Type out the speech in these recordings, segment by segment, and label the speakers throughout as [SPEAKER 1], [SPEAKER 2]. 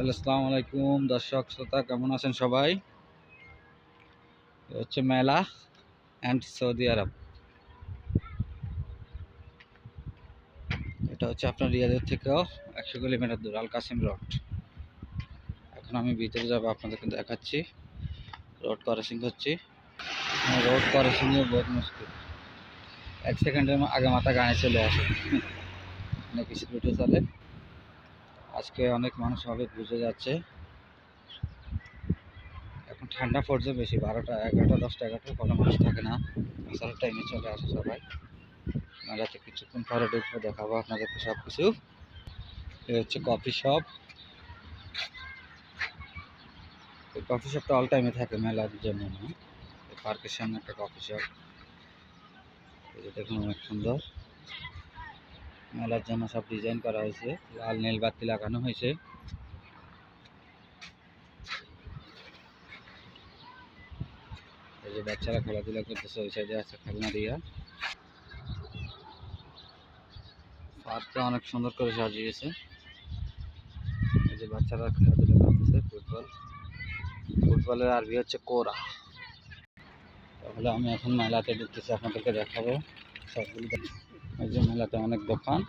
[SPEAKER 1] Hello, আসসালামু আলাইকুম দর্শক শ্রোতা, কেমন আছেন সবাই? হচ্ছে মেলা অ্যান্ড সৌদি আরব। এটা হচ্ছে আপনার রিয়াদের থেকেও 100 কিলোমিটার দূর, আল কাসিম রোড। এখন আমি ভিতরে যাবো, আপনাদেরকে দেখাচ্ছি। রোড ক্রসিং হচ্ছে। রোড ক্রসিংয়ে বহুত মুশকিল, 1 সেকেন্ডের আগে মাথা গাড়ি চলে আসে, অনেক স্পিডে চলে। আজকে অনেক মানুষ হবে বুঝে যাচ্ছে। এখন ঠান্ডা পড়ছে বেশি, 12টা 11টা 10টা 11টার পরে মানুষ থাকে না, আসার টাইমে চলে আসে সবাই। মেলাতে কিছুক্ষণ পরে দেখবো, দেখাবো আপনাদেরকে সব কিছু। এই হচ্ছে কফি শপ। এই কফি শপটা অল টাইমে থাকে, মেলার জন্য না। পার্কের সামনে একটা কফি শপ, এই যে দেখুন অনেক সুন্দর। মেলার জন্য সব ডিজাইন করা হয়েছে, লাল নীল বাতি লাগানো হয়েছে। এই যে বাচ্চারা খেলাধুলা করতেছে, ওই সাইডে আছে খেলনা দিয়া। পার্কটা অনেক সুন্দর করে সাজিয়েছে। এই যে বাচ্চারা খেলাধুলা করতেছে, ফুটবলের আরবি হচ্ছে কোরা। তাহলে আমি এখন মেলাতে ঢুকতেছি, আপনাদেরকে দেখাবো সবগুলো। এই যে মেলাতে অনেক দোকান,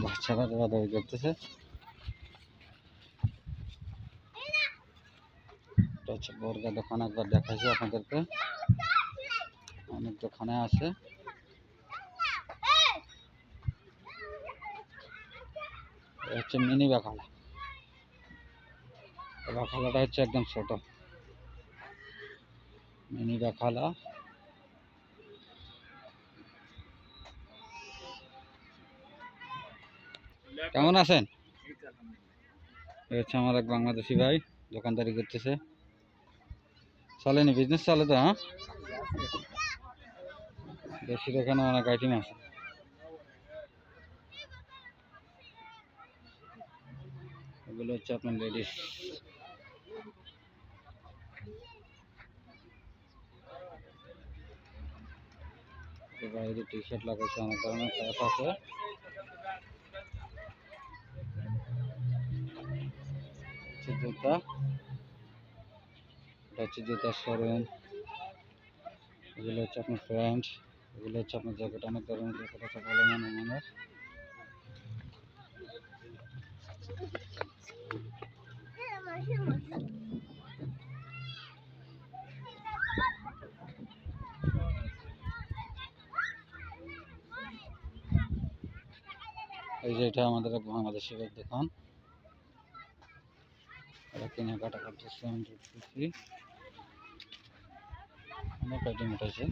[SPEAKER 1] বাচ্চারা দৌড়াদৌড়ি করতেছে। এটা হচ্ছে বর্গা দোকান, একবার দেখাচ্ছি আপনাদেরকে। অনেক দোকানে আছে। এটা হচ্ছে মিনি বাখালা। বাখালাটা হচ্ছে একদম ছোট মিনি বাখালা। কেমন আছেন? এই হচ্ছে আমার এক বাংলাদেশি ভাই, দোকানদারি করতেছে। চলেনি, বিজনেস চলে তো? হ্যাঁ, দেশির এখানে অনেক আইটেম আছে। এগুলো হচ্ছে আপনার লেডিস। বাইরে টি শার্ট লাগাইছে, অনেক ধরনের ক্যাপ আছে। জুতা, এটা হচ্ছে জুতার শোরুম। এগুলো হচ্ছে আপনার প্যান্ট, এগুলো হচ্ছে আপনার জ্যাকেট, অনেক ধরনের জ্যাকেট আছে ভালো মানের। এই যে এটা আমাদের এক বাংলাদেশের দোকান, এরা কেনাকাটা করতেছে। আমি দেখতেছি অনেক আইটেম উঠেছে।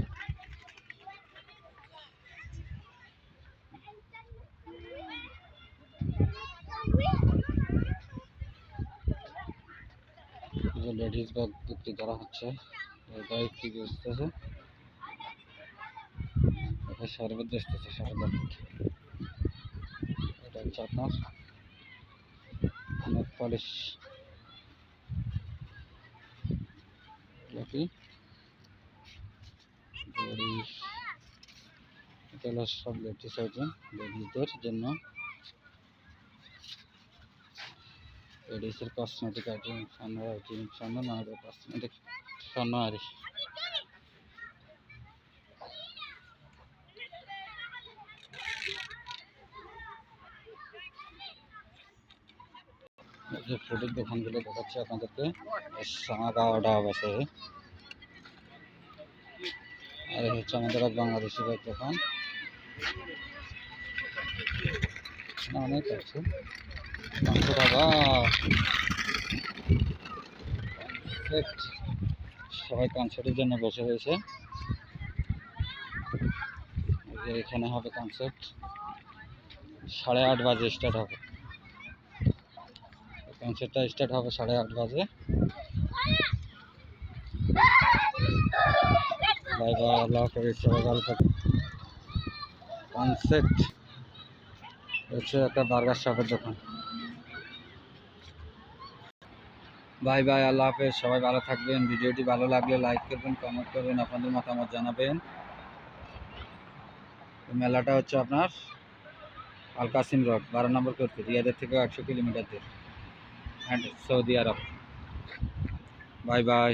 [SPEAKER 1] যে লেডিস ব্যাগ বিক্রি করা হচ্ছে, বাইক কি বেচতেছে, এটা শরবত বেচতেছে, শরবত। এটা হচ্ছে আপনার নেট পলিশ, কি বডি, এটা হলো সব লেডিস আইটেম, লেডিসদের জন্য। লেডিসের কসমেটিক আইটেম, স্বর্ণের আইটেম, স্বর্ণ নয়, কসমেটিক স্বর্ণ আর যে ফুডের দোকানগুলো দেখাচ্ছি আপনাদেরকে। খাওয়া দাওয়া আছে। আর এই হচ্ছে আমাদের এক বাংলাদেশি দোকান, অনেক আছে। 500 টাকা কনসেপ্ট, সবাই কনসার্টের জন্য বসে রয়েছে। এখানে হবে কনসার্ট, 8:30 বাজে স্টার্ট হবে। কনসার্টটা স্টার্ট হবে 8:30 বাজে। বাই বাই, আল্লাহ হাফেজ, সবাই ভালো থাকুন। কনসার্ট হচ্ছে একটা বার্গার শপের দোকান। বাই বাই, আল্লাহ হাফেজ, সবাই ভালো থাকবেন। ভিডিওটি ভালো লাগলে লাইক করবেন, কমেন্ট করবেন, আপনাদের মতামত জানাবেন। মেলাটা হচ্ছে আপনার আল কাসিম রোড 12 নম্বর করতে রিয়াদের থেকে 100 কিলোমিটার দূর, and Saudi Arab. Bye bye.